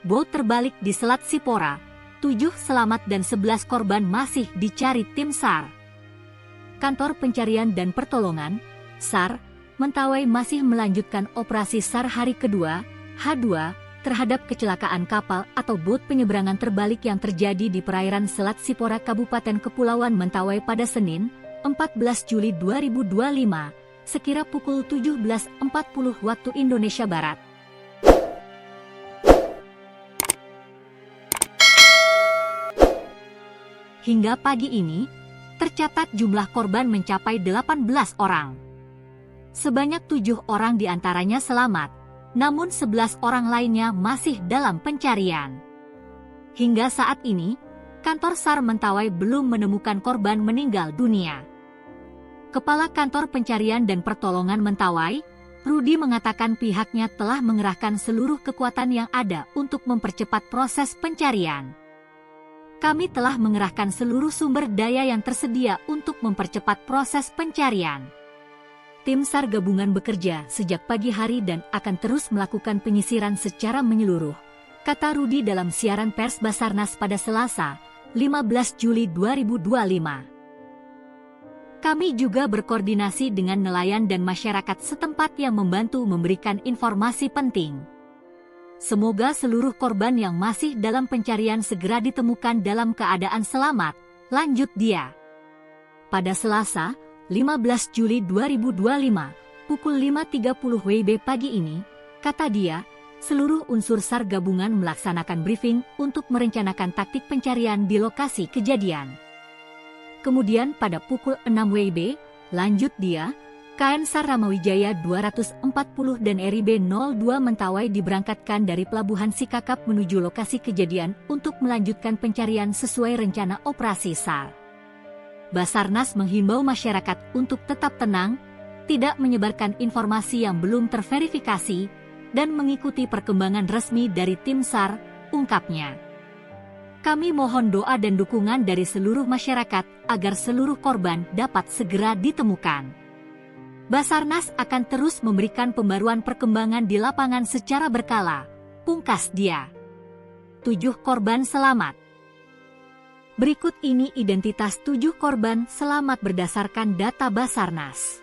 bot terbalik di Selat Sipora. 7 selamat dan 11 korban masih dicari tim SAR. Kantor Pencarian dan Pertolongan, SAR, Mentawai masih melanjutkan operasi SAR hari kedua, H2, terhadap kecelakaan kapal atau bot penyeberangan terbalik yang terjadi di perairan Selat Sipora Kabupaten Kepulauan Mentawai pada Senin, 14 Juli 2025, sekira pukul 17.40 waktu Indonesia Barat. Hingga pagi ini, tercatat jumlah korban mencapai 18 orang. Sebanyak 7 orang diantaranya selamat, namun 11 orang lainnya masih dalam pencarian. Hingga saat ini, kantor SAR Mentawai belum menemukan korban meninggal dunia. Kepala Kantor Pencarian dan Pertolongan Mentawai, Rudi mengatakan pihaknya telah mengerahkan seluruh kekuatan yang ada untuk mempercepat proses pencarian. Kami telah mengerahkan seluruh sumber daya yang tersedia untuk mempercepat proses pencarian. Tim SAR gabungan bekerja sejak pagi hari dan akan terus melakukan penyisiran secara menyeluruh, kata Rudi dalam siaran pers Basarnas pada Selasa, 15 Juli 2025. Kami juga berkoordinasi dengan nelayan dan masyarakat setempat yang membantu memberikan informasi penting. Semoga seluruh korban yang masih dalam pencarian segera ditemukan dalam keadaan selamat, lanjut dia. Pada Selasa, 15 Juli 2025, pukul 5.30 WIB pagi ini, kata dia, seluruh unsur SAR gabungan melaksanakan briefing untuk merencanakan taktik pencarian di lokasi kejadian. Kemudian pada pukul 6 WIB, lanjut dia, KN SAR Ramawijaya 240 dan RIB 02 Mentawai diberangkatkan dari Pelabuhan Sikakap menuju lokasi kejadian untuk melanjutkan pencarian sesuai rencana operasi SAR. Basarnas menghimbau masyarakat untuk tetap tenang, tidak menyebarkan informasi yang belum terverifikasi, dan mengikuti perkembangan resmi dari tim SAR, ungkapnya. Kami mohon doa dan dukungan dari seluruh masyarakat agar seluruh korban dapat segera ditemukan. Basarnas akan terus memberikan pembaruan perkembangan di lapangan secara berkala, pungkas dia. 7 korban selamat. Berikut ini identitas 7 korban selamat berdasarkan data Basarnas.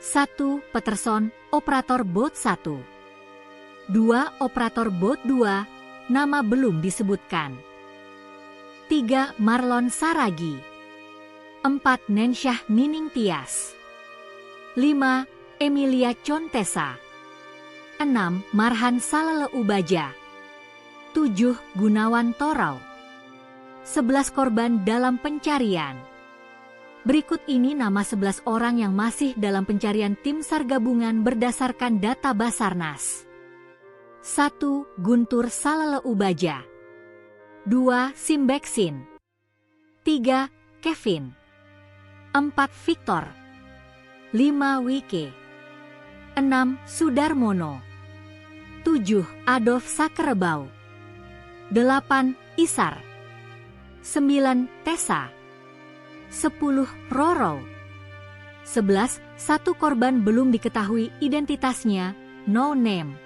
1. Peterson, operator bot 1. 2. Operator bot 2, nama belum disebutkan. 3. Marlon Saragi. 4. Nensyah Nining Tias. 5. Emilia Contesa. 6. Marhan Salele Ubaja. 7. Gunawan Torau. 11 korban dalam pencarian. Berikut ini nama 11 orang yang masih dalam pencarian tim SAR gabungan berdasarkan data Basarnas. 1. Guntur Salele Ubaja. 2. Simbeksin. 3. Kevin. 4. Victor. 5. Wike. 6. Sudarmono. 7. Adolf Sakerebau. 8. Isar. 9. Tessa. 10. Roro. 11. Satu korban belum diketahui identitasnya, no name.